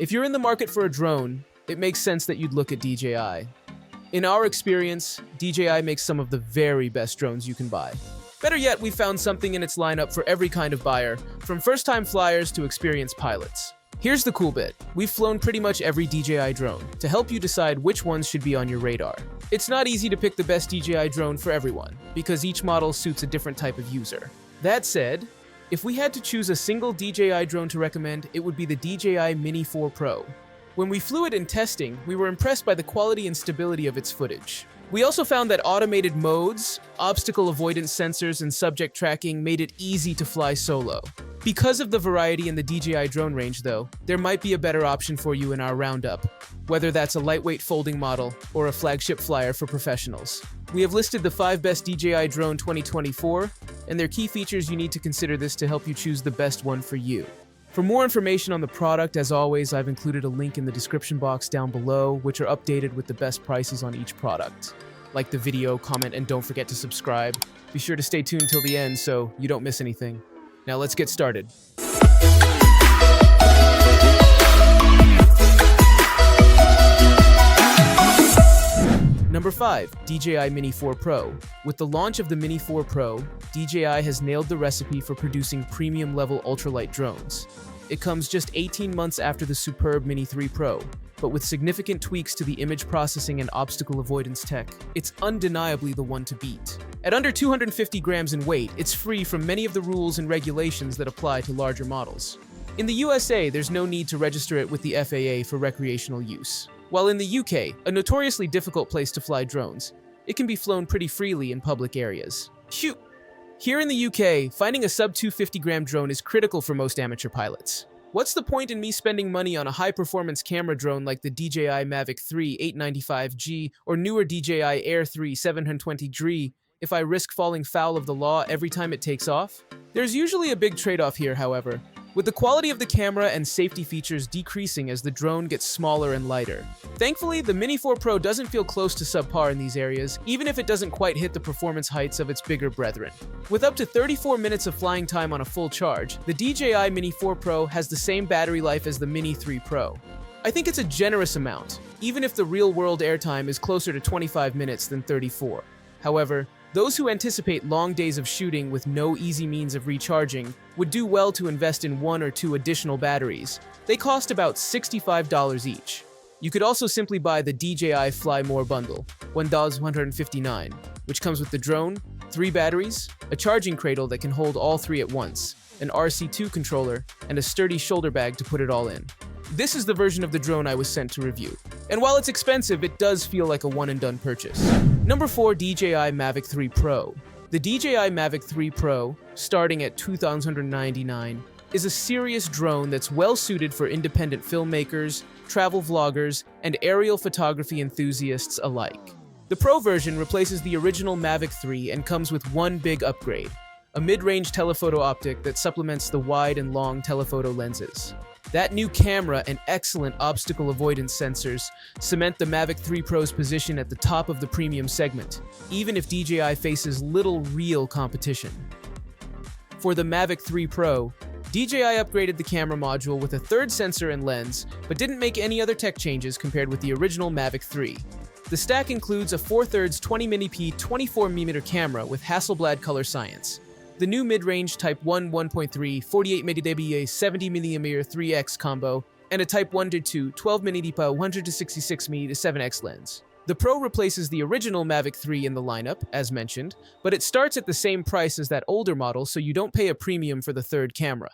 If you're in the market for a drone, it makes sense that you'd look at DJI. In our experience, DJI makes some of the very best drones you can buy. Better yet, we found something in its lineup for every kind of buyer, from first-time flyers to experienced pilots. Here's the cool bit. We've flown pretty much every DJI drone to help you decide which ones should be on your radar. It's not easy to pick the best DJI drone for everyone, because each model suits a different type of user. That said, if we had to choose a single DJI drone to recommend, it would be the DJI Mini4 Pro. When we flew it in testing, we were impressed by the quality and stability of its footage. We also found that automated modes, obstacle avoidance sensors, and subject tracking made it easy to fly solo. Because of the variety in the DJI drone range though, there might be a better option for you in our roundup, whether that's a lightweight folding model or a flagship flyer for professionals. We have listed the 5 best DJI drone 2024, and their key features. You need to consider this to help you choose the best one for you. For more information on the product, as always, I've included a link in the description box down below, which are updated with the best prices on each product. Like the video, comment, and don't forget to subscribe. Be sure to stay tuned till the end so you don't miss anything. Now let's get started. Number 5. DJI Mini4 Pro. With the launch of the Mini4 Pro, DJI has nailed the recipe for producing premium-level ultralight drones. It comes just 18 months after the superb Mini3 Pro, but with significant tweaks to the image processing and obstacle avoidance tech, it's undeniably the one to beat. At under 250 grams in weight, it's free from many of the rules and regulations that apply to larger models. In the USA, there's no need to register it with the FAA for recreational use. While in the UK, a notoriously difficult place to fly drones, it can be flown pretty freely in public areas. Phew! Here in the UK, finding a sub-250-gram drone is critical for most amateur pilots. What's the point in me spending money on a high-performance camera drone like the DJI Mavic 3 895G or newer DJI Air 3 720G if I risk falling foul of the law every time it takes off? There's usually a big trade-off here, however, with the quality of the camera and safety features decreasing as the drone gets smaller and lighter. Thankfully, the Mini4 Pro doesn't feel close to subpar in these areas, even if it doesn't quite hit the performance heights of its bigger brethren. With up to 34 minutes of flying time on a full charge, the DJI Mini4 Pro has the same battery life as the Mini3 Pro. I think it's a generous amount, even if the real-world airtime is closer to 25 minutes than 34. However, those who anticipate long days of shooting with no easy means of recharging would do well to invest in 1 or 2 additional batteries. They cost about $65 each. You could also simply buy the DJI Fly More bundle, $1,159, which comes with the drone, 3 batteries, a charging cradle that can hold all 3 at once, an RC2 controller, and a sturdy shoulder bag to put it all in. This is the version of the drone I was sent to review. And while it's expensive, it does feel like a one-and-done purchase. Number 4. DJI Mavic 3 Pro. The DJI Mavic 3 Pro, starting at $2,199, is a serious drone that's well-suited for independent filmmakers, travel vloggers, and aerial photography enthusiasts alike. The Pro version replaces the original Mavic 3 and comes with one big upgrade, a mid-range telephoto optic that supplements the wide and long telephoto lenses. That new camera and excellent obstacle avoidance sensors cement the Mavic 3 Pro's position at the top of the premium segment, even if DJI faces little real competition. For the Mavic 3 Pro, DJI upgraded the camera module with a 3rd sensor and lens, but didn't make any other tech changes compared with the original Mavic 3. The stack includes a 4/3 20mm 24mm camera with Hasselblad color science, the new mid-range Type 1 1.3 48mm 70mm 3x combo, and a Type 1 to 2 12mm 166mm 7x lens. The Pro replaces the original Mavic 3 in the lineup, as mentioned, but it starts at the same price as that older model, so you don't pay a premium for the 3rd camera.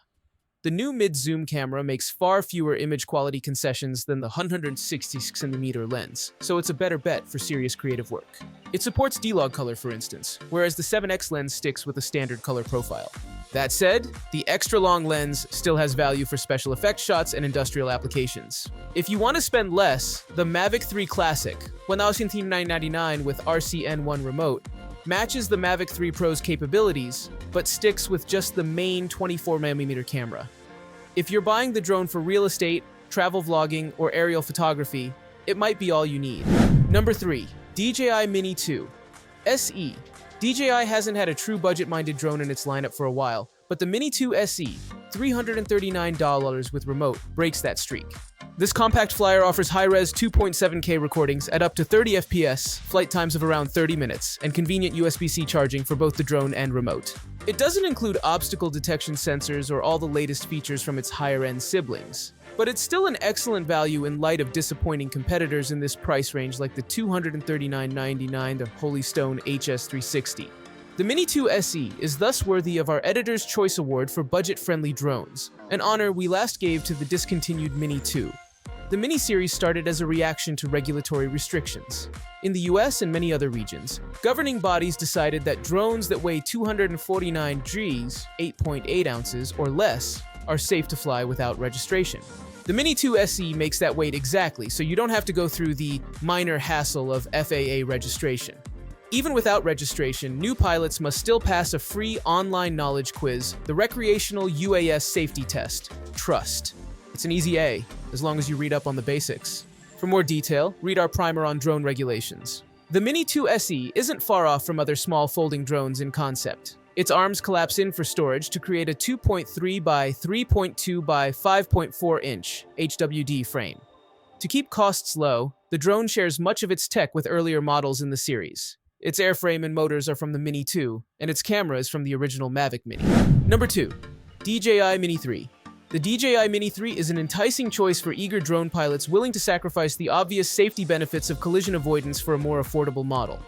The new mid-zoom camera makes far fewer image quality concessions than the 166mm lens, so it's a better bet for serious creative work. It supports D-Log color, for instance, whereas the 7x lens sticks with a standard color profile. That said, the extra-long lens still has value for special effects shots and industrial applications. If you want to spend less, the Mavic 3 Classic, $1,999 with RCN1 remote, matches the Mavic 3 Pro's capabilities, but sticks with just the main 24mm camera. If you're buying the drone for real estate, travel vlogging, or aerial photography, it might be all you need. Number 3. DJI Mini 2 SE. DJI hasn't had a true budget-minded drone in its lineup for a while, but the Mini 2 SE, $339 with remote breaks that streak. This compact flyer offers high-res 2.7K recordings at up to 30 FPS, flight times of around 30 minutes, and convenient USB-C charging for both the drone and remote. It doesn't include obstacle detection sensors or all the latest features from its higher-end siblings, but it's still an excellent value in light of disappointing competitors in this price range like the $239.99 the Holy Stone HS360. The Mini 2 SE is thus worthy of our Editor's Choice Award for budget-friendly drones, an honor we last gave to the discontinued Mini 2. The Mini series started as a reaction to regulatory restrictions. In the US and many other regions, governing bodies decided that drones that weigh 249 Gs, 8.8 ounces, or less are safe to fly without registration. The Mini 2 SE makes that weight exactly, so you don't have to go through the minor hassle of FAA registration. Even without registration, new pilots must still pass a free online knowledge quiz, the Recreational UAS Safety Test, TRUST. It's an easy A, as long as you read up on the basics. For more detail, read our primer on drone regulations. The Mini 2 SE isn't far off from other small folding drones in concept. Its arms collapse in for storage to create a 2.3 by 3.2 by 5.4 inch HWD frame. To keep costs low, the drone shares much of its tech with earlier models in the series. Its airframe and motors are from the Mini 2, and its camera is from the original Mavic Mini. Number 2. DJI Mini 3. The DJI Mini 3 is an enticing choice for eager drone pilots willing to sacrifice the obvious safety benefits of collision avoidance for a more affordable model.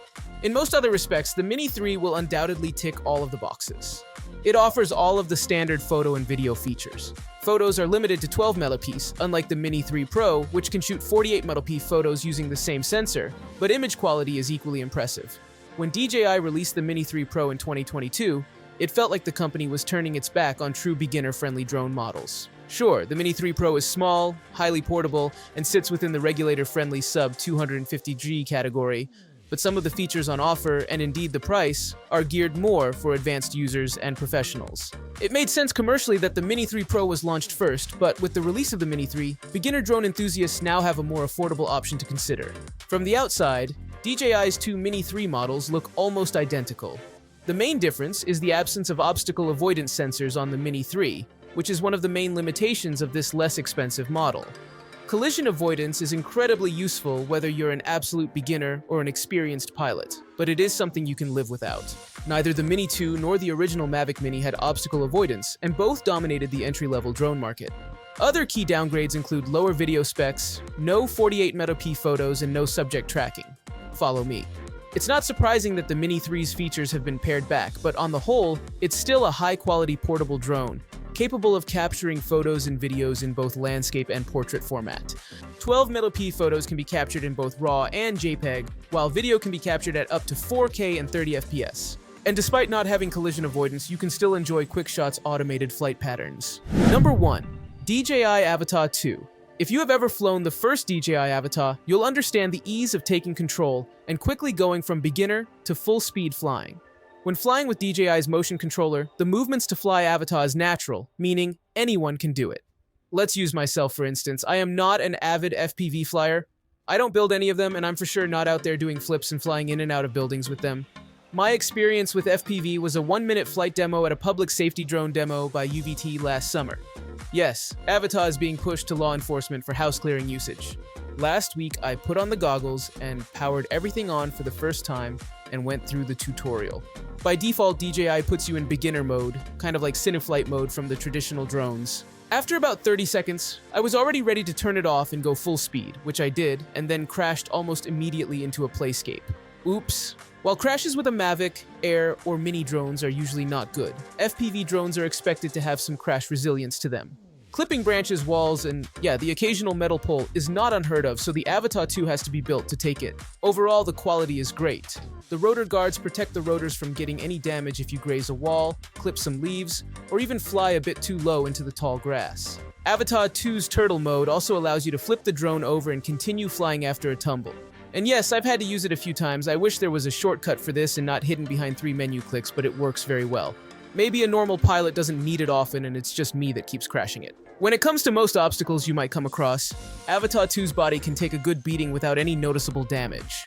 In most other respects, the Mini 3 will undoubtedly tick all of the boxes. It offers all of the standard photo and video features. Photos are limited to 12 megapixels, unlike the Mini 3 Pro, which can shoot 48 megapixel photos using the same sensor, but image quality is equally impressive. When DJI released the Mini 3 Pro in 2022, it felt like the company was turning its back on true beginner-friendly drone models. Sure, the Mini 3 Pro is small, highly portable, and sits within the regulator-friendly sub-250G category, but some of the features on offer, and indeed the price, are geared more for advanced users and professionals. It made sense commercially that the Mini 3 Pro was launched first, but with the release of the Mini 3, beginner drone enthusiasts now have a more affordable option to consider. From the outside, DJI's two Mini 3 models look almost identical. The main difference is the absence of obstacle avoidance sensors on the Mini 3, which is one of the main limitations of this less expensive model. Collision avoidance is incredibly useful whether you're an absolute beginner or an experienced pilot, but it is something you can live without. Neither the Mini 2 nor the original Mavic Mini had obstacle avoidance, and both dominated the entry-level drone market. Other key downgrades include lower video specs, no 48 megapixel photos, and no subject tracking. Follow me. It's not surprising that the Mini 3's features have been pared back, but on the whole, it's still a high-quality portable drone, capable of capturing photos and videos in both landscape and portrait format. 12 megapixel photos can be captured in both RAW and JPEG, while video can be captured at up to 4K and 30 FPS. And despite not having collision avoidance, you can still enjoy QuickShot's automated flight patterns. Number 1. DJI Avatar 2. If you have ever flown the first DJI Avatar, you'll understand the ease of taking control and quickly going from beginner to full-speed flying. When flying with DJI's motion controller, the movements to fly Avatar is natural, meaning anyone can do it. Let's use myself for instance. I am not an avid FPV flyer. I don't build any of them, and I'm for sure not out there doing flips and flying in and out of buildings with them. My experience with FPV was a 1-minute flight demo at a public safety drone demo by UVT last summer. Yes, Avatar is being pushed to law enforcement for house clearing usage. Last week, I put on the goggles and powered everything on for the first time and went through the tutorial. By default, DJI puts you in beginner mode, kind of like Cineflight mode from the traditional drones. After about 30 seconds, I was already ready to turn it off and go full speed, which I did, and then crashed almost immediately into a playscape. Oops. While crashes with a Mavic, Air, or Mini drones are usually not good, FPV drones are expected to have some crash resilience to them. Clipping branches, walls, and the occasional metal pole is not unheard of, so the Avatar 2 has to be built to take it. Overall, the quality is great. The rotor guards protect the rotors from getting any damage if you graze a wall, clip some leaves, or even fly a bit too low into the tall grass. Avatar 2's turtle mode also allows you to flip the drone over and continue flying after a tumble. And yes, I've had to use it a few times. I wish there was a shortcut for this and not hidden behind 3 menu clicks, but it works very well. Maybe a normal pilot doesn't need it often and it's just me that keeps crashing it. When it comes to most obstacles you might come across, Avatar 2's body can take a good beating without any noticeable damage.